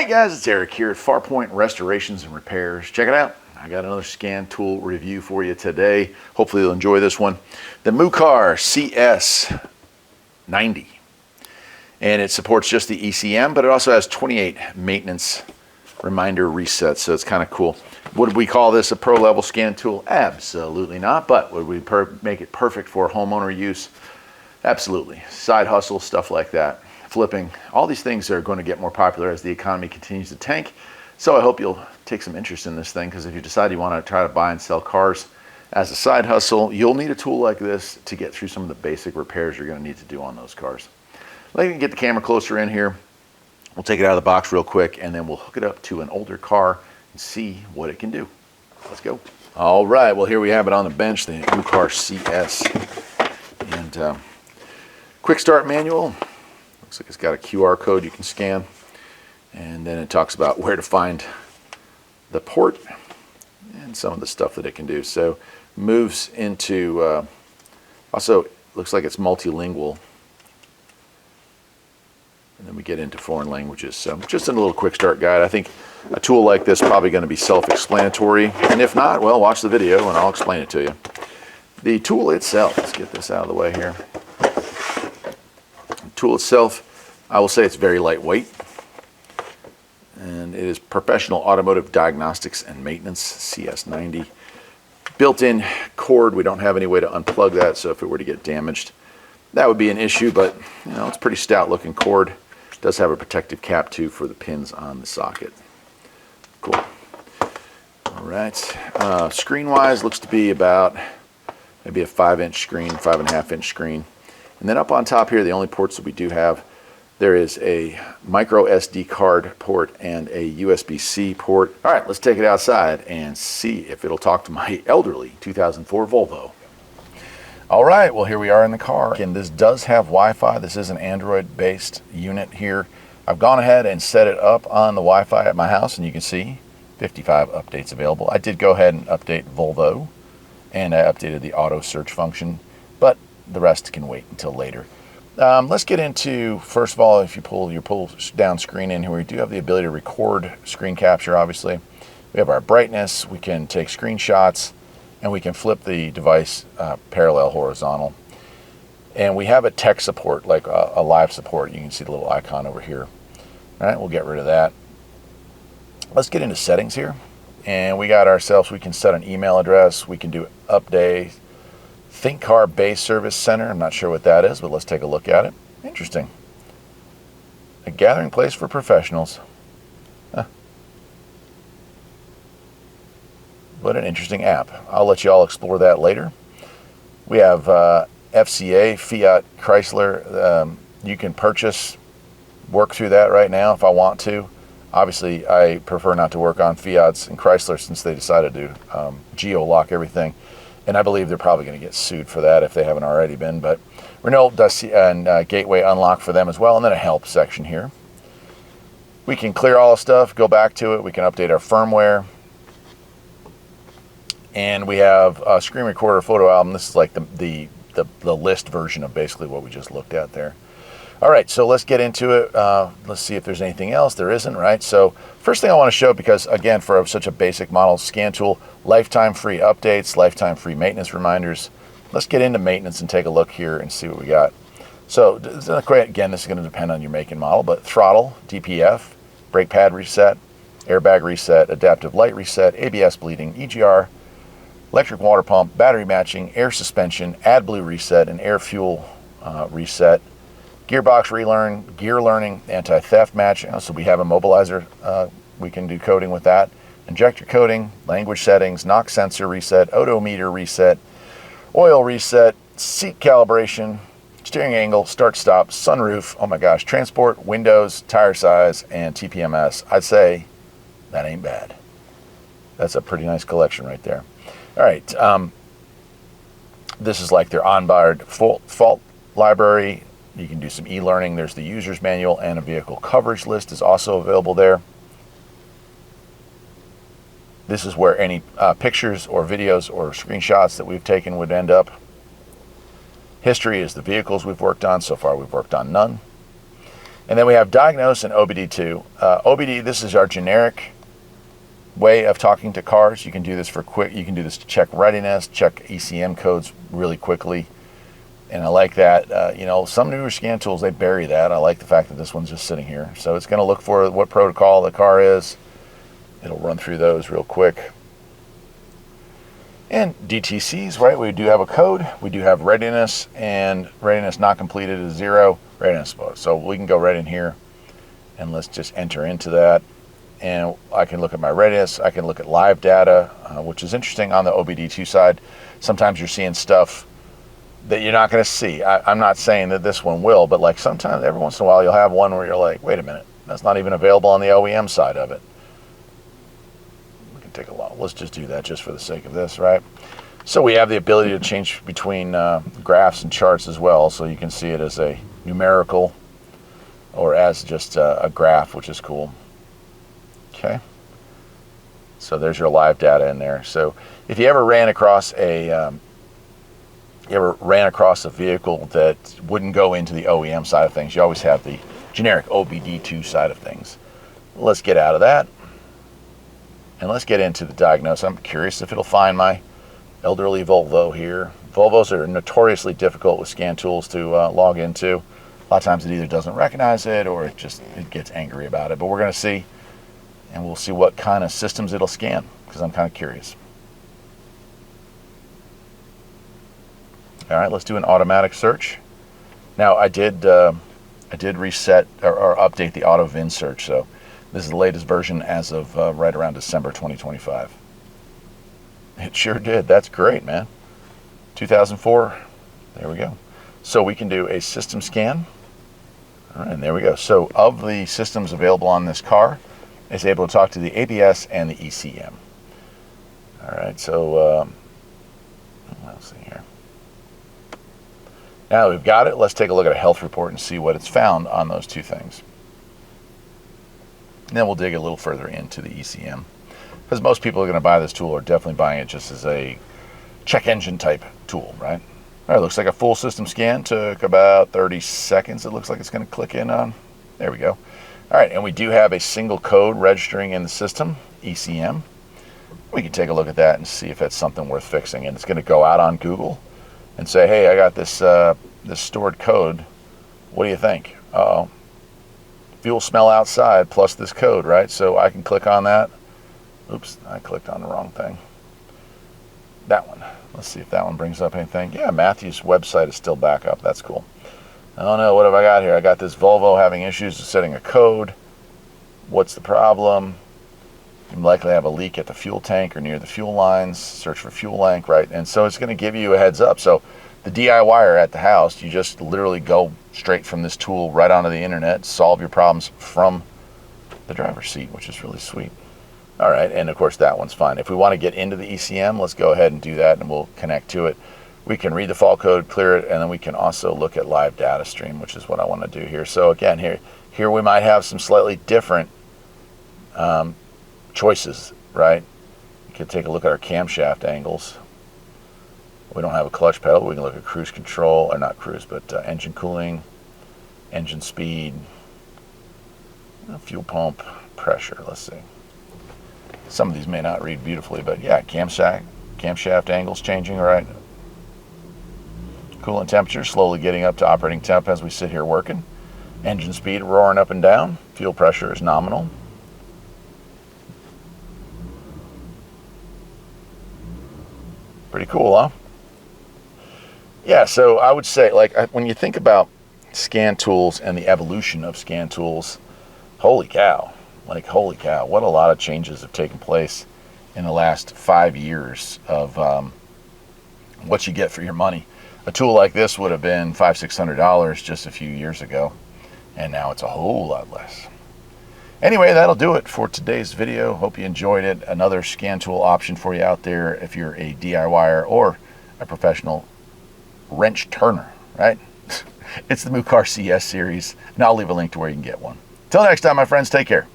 Hey guys, it's Eric here at Farpoint Restorations and Repairs. Check it out. I got another scan tool review for you today. Hopefully you'll enjoy this one. The Mucar CS90. And it supports just the ECM, but it also has 28 maintenance reminder resets, so it's kind of cool. Would we call this a pro level scan tool? Absolutely not. But would we make it perfect for homeowner use? Absolutely. Side hustle, stuff like that. Flipping, all these things are going to get more popular as the economy continues to tank. So I hope you'll take some interest in this thing, because if you decide you want to try to buy and sell cars as a side hustle, you'll need a tool like this to get through some of the basic repairs you're going to need to do on those cars. Let me get the camera closer in here. We'll take it out of the box real quick, and then we'll hook it up to an older car and see what it can do. Let's go. All right, well, here we have it on the bench, the Mucar CS. And quick start manual. Looks like it's got a QR code you can scan. And then it talks about where to find the port and some of the stuff that it can do. So moves into, also looks like it's multilingual. And then we get into foreign languages. So just a little quick start guide. I think a tool like this is probably going to be self-explanatory. And if not, well, watch the video and I'll explain it to you. The tool itself, let's get this out of the way here. The tool itself, I will say it's very lightweight. And it is Professional Automotive Diagnostics and Maintenance, CS90. Built-in cord, we don't have any way to unplug that, so if it were to get damaged, that would be an issue, but you know, it's a pretty stout looking cord. It does have a protective cap too for the pins on the socket. Cool. All right, screen-wise, looks to be about maybe a 5-inch screen, 5.5-inch screen. And then up on top here, the only ports that we do have, there is a micro SD card port and a USB-C port. All right, let's take it outside and see if it'll talk to my elderly 2004 Volvo. All right, well, here we are in the car. And this does have Wi-Fi. This is an Android-based unit here. I've gone ahead and set it up on the Wi-Fi at my house, and you can see 55 updates available. I did go ahead and update Volvo, and I updated the auto search function, but the rest can wait until later. Let's get into, first of all, if you pull your pull down screen in here, we do have the ability to record screen capture, obviously. We have our brightness, we can take screenshots, and we can flip the device parallel horizontal. And we have a tech support, like a live support. You can see the little icon over here. All right, we'll get rid of that. Let's get into settings here. And we got ourselves, we can set an email address, we can do update. Think Car Base Service Center, I'm not sure what that is, but let's take a look at it. Interesting. A gathering place for professionals. Huh. What an interesting app. I'll let you all explore that later. We have FCA, Fiat, Chrysler. You can purchase, work through that right now if I want to. Obviously, I prefer not to work on Fiats and Chrysler since they decided to geo-lock everything. And I believe they're probably going to get sued for that if they haven't already been. But Renault does Gateway Unlock for them as well. And then a help section here. We can clear all the stuff, go back to it. We can update our firmware. And we have a screen recorder photo album. This is like the list version of basically what we just looked at there. All right, so let's get into it. Let's see if there's anything else. There isn't, right? So first thing I want to show, because again, for such a basic model scan tool, lifetime free updates, lifetime free maintenance reminders. Let's get into maintenance and take a look here and see what we got. So again, this is going to depend on your make and model, but throttle, DPF, brake pad reset, airbag reset, adaptive light reset, ABS bleeding, EGR, electric water pump, battery matching, air suspension, AdBlue reset, and air fuel reset. Gearbox relearn, gear learning, anti-theft matching. So we have a mobilizer. We can do coding with that. Injector coding, language settings, knock sensor reset, odometer reset, oil reset, seat calibration, steering angle, start stop, sunroof, oh my gosh, transport, windows, tire size, and TPMS. I'd say that ain't bad. That's a pretty nice collection right there. All right. This is like their onboard fault library. You can do some e-learning. There's the user's manual, and a vehicle coverage list is also available there. This is where any pictures or videos or screenshots that we've taken would end up. History is the vehicles we've worked on. So far we've worked on none. And then we have diagnose and OBD2. OBD, this is our generic way of talking to cars. You can do this for quick. You can do this to check readiness, check ECM codes really quickly. And I like that. You know, some newer scan tools, they bury that. I like the fact that this one's just sitting here. So it's going to look for what protocol the car is. It'll run through those real quick. And DTCs, right? We do have a code. We do have readiness, and readiness not completed is 0. Readiness. So we can go right in here, and let's just enter into that. And I can look at my readiness. I can look at live data, which is interesting on the OBD2 side. Sometimes you're seeing stuff that you're not going to see. I'm not saying that this one will, but like sometimes, every once in a while, you'll have one where you're like, wait a minute, that's not even available on the OEM side of it. We can take a look. Let's just do that just for the sake of this, right? So we have the ability to change between graphs and charts as well, so you can see it as a numerical or as just a graph, which is cool. Okay. So there's your live data in there. So if you ever ran across a vehicle that wouldn't go into the OEM side of things, you always have the generic OBD2 side of things. Let's get out of that, and let's get into the diagnosis. I'm curious if it'll find my elderly Volvo here. Volvos are notoriously difficult with scan tools to log into. A lot of times it either doesn't recognize it or it gets angry about it. But we're going to see, and we'll see what kind of systems it'll scan, because I'm kind of curious. All right, let's do an automatic search. Now I did reset or update the auto VIN search, so this is the latest version as of right around December 2025. It sure did. That's great, man. 2004. There we go. So we can do a system scan. All right, and there we go. So of the systems available on this car, it's able to talk to the ABS and the ECM. All right, so let's see here. Now that we've got it, let's take a look at a health report and see what it's found on those two things. And then we'll dig a little further into the ECM, because most people are going to buy this tool are definitely buying it just as a check engine type tool, right? All right, looks like a full system scan took about 30 seconds. It looks like it's going to click in on. There we go. All right, and we do have a single code registering in the system, ECM. We can take a look at that and see if it's something worth fixing. And it's going to go out on Google and say, hey, I got this this stored code. What do you think? Uh-oh. Fuel smell outside plus this code, right? So I can click on that. Oops, I clicked on the wrong thing. That one. Let's see if that one brings up anything. Yeah, Matthew's website is still back up. That's cool. Oh no, what have I got here? I got this Volvo having issues with setting a code. What's the problem? You likely have a leak at the fuel tank or near the fuel lines. Search for fuel length, right? And so it's going to give you a heads up. So the DIYer at the house, you just literally go straight from this tool right onto the internet, solve your problems from the driver's seat, which is really sweet. All right, and of course that one's fine. If we want to get into the ECM, let's go ahead and do that, and we'll connect to it. We can read the fault code, clear it, and then we can also look at live data stream, which is what I want to do here. So again, here we might have some slightly different choices, right? We could take a look at our camshaft angles. We don't have a clutch pedal, but we can look at cruise control, or not cruise, but engine cooling, engine speed, fuel pump pressure. Let's see. Some of these may not read beautifully, but yeah, camshaft angles changing, right? Coolant temperature slowly getting up to operating temp as we sit here working. Engine speed roaring up and down. Fuel pressure is nominal. Pretty cool, huh? Yeah, so I would say, like, when you think about scan tools and the evolution of scan tools, holy cow. Like, holy cow, what a lot of changes have taken place in the last 5 years of what you get for your money. A tool like this would have been $500-600 just a few years ago, and now it's a whole lot less. Anyway, that'll do it for today's video. Hope you enjoyed it. Another scan tool option for you out there if you're a DIYer or a professional wrench turner, right? It's the Mucar CS series, and I'll leave a link to where you can get one. Till next time, my friends, take care.